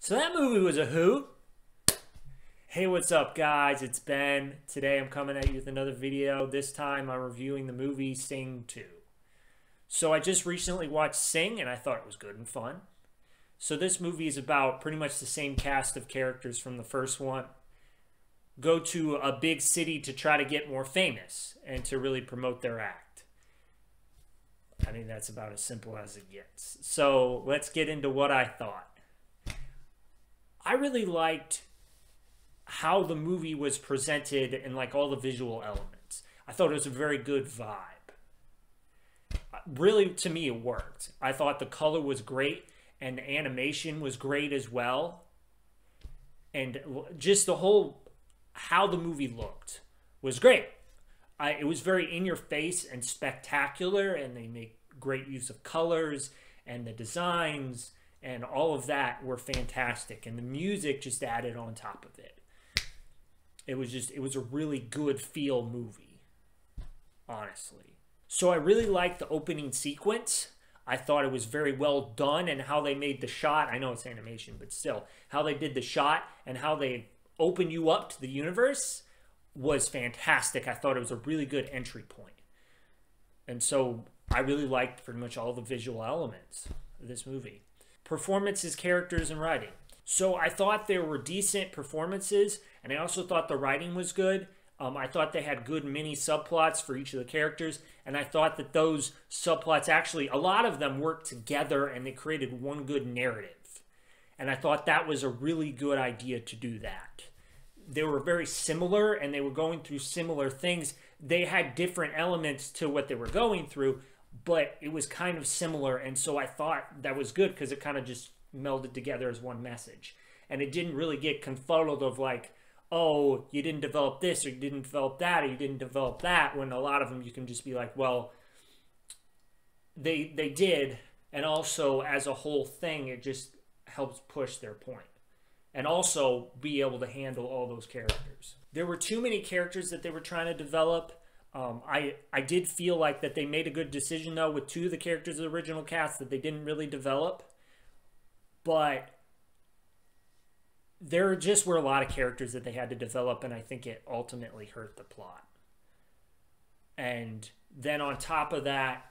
So that movie was a hoot. Hey, what's up, guys? It's Ben. Today I'm coming at you with another video. This time I'm reviewing the movie Sing 2. So I just recently watched Sing and I thought it was good and fun. So this movie is about pretty much the same cast of characters from the first one. Go to a big city to try to get more famous and to really promote their act. I mean, that's about as simple as it gets. So let's get into what I thought. I really liked how the movie was presented and like all the visual elements. I thought it was a very good vibe. Really, to me, it worked. I thought the color was great and the animation was great as well. And just the whole, how the movie looked was great. It was very in your face and spectacular, and they make great use of colors and the designs. And all of that were fantastic. And the music just added on top of it. It was a really good feel movie, honestly. So I really liked the opening sequence. I thought it was very well done, and how they made the shot. I know it's animation, but still, how they did the shot and how they opened you up to the universe was fantastic. I thought it was a really good entry point. And so I really liked pretty much all the visual elements of this movie. Performances, characters, and writing. So I thought there were decent performances, and I also thought the writing was good. I thought they had good mini subplots for each of the characters, and I thought that those subplots actually, a lot of them worked together and they created one good narrative. And I thought that was a really good idea to do that. They were very similar and they were going through similar things. They had different elements to what they were going through, but it was kind of similar, and so I thought that was good because it kind of just melded together as one message. And it didn't really get confuddled of like, oh, you didn't develop this, or you didn't develop that, or you didn't develop that, when a lot of them you can just be like, well, they did, and also as a whole thing, it just helps push their point. And also be able to handle all those characters. There were too many characters that they were trying to develop. I did feel like that they made a good decision, though, with two of the characters of the original cast that they didn't really develop. But there just were a lot of characters that they had to develop, and I think it ultimately hurt the plot. And then on top of that,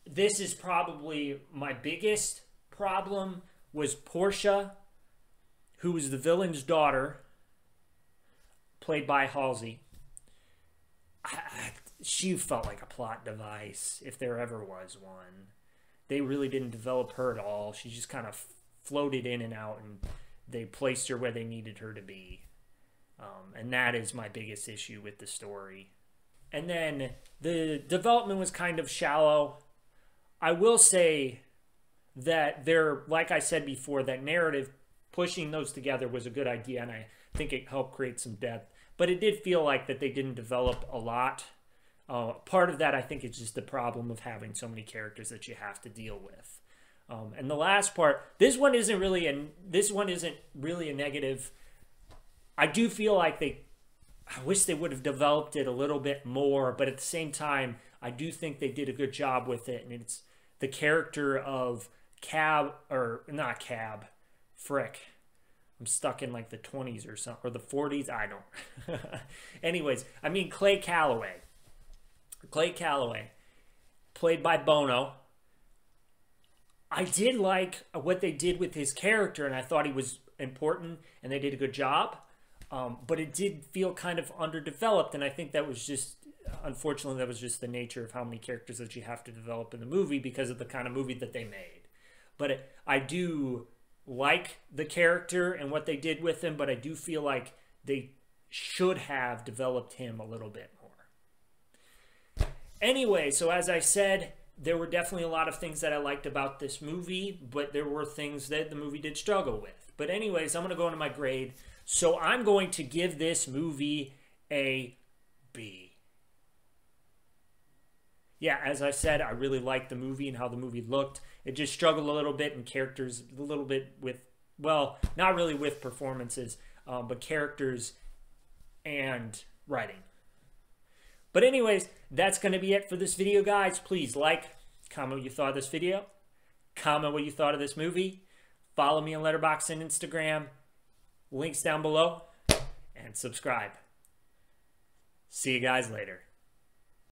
this is probably my biggest problem, was Portia, who was the villain's daughter, played by Halsey. She felt like a plot device, if there ever was one. They really didn't develop her at all. She just kind of floated in and out, and they placed her where they needed her to be. And that is my biggest issue with the story. And then the development was kind of shallow. I will say that like I said before, that narrative, pushing those together was a good idea, and I think it helped create some depth. But it did feel like that they didn't develop a lot. Part of that, I think, is just the problem of having so many characters that you have to deal with. And the last part, this one isn't really a negative. I do feel like I wish they would have developed it a little bit more, but at the same time, I do think they did a good job with it. And it's the character of Frick. I'm stuck in like the 20s or something, or the 40s. I don't. Anyways, I mean Clay Calloway. Clay Calloway, played by Bono. I did like what they did with his character, and I thought he was important, and they did a good job. But it did feel kind of underdeveloped, and I think that was just, unfortunately, that was just the nature of how many characters that you have to develop in the movie because of the kind of movie that they made. But I do like the character and what they did with him, but I do feel like they should have developed him a little bit more. Anyway, so as I said, there were definitely a lot of things that I liked about this movie, but there were things that the movie did struggle with. But anyways, I'm going to go into my grade. So I'm going to give this movie a B. Yeah, as I said, I really liked the movie and how the movie looked. It just struggled a little bit in characters, a little bit with, well, not really with performances, but characters and writing. But anyways, that's going to be it for this video, guys. Please like, comment what you thought of this video. Comment what you thought of this movie. Follow me on Letterboxd and Instagram. Links down below. And subscribe. See you guys later.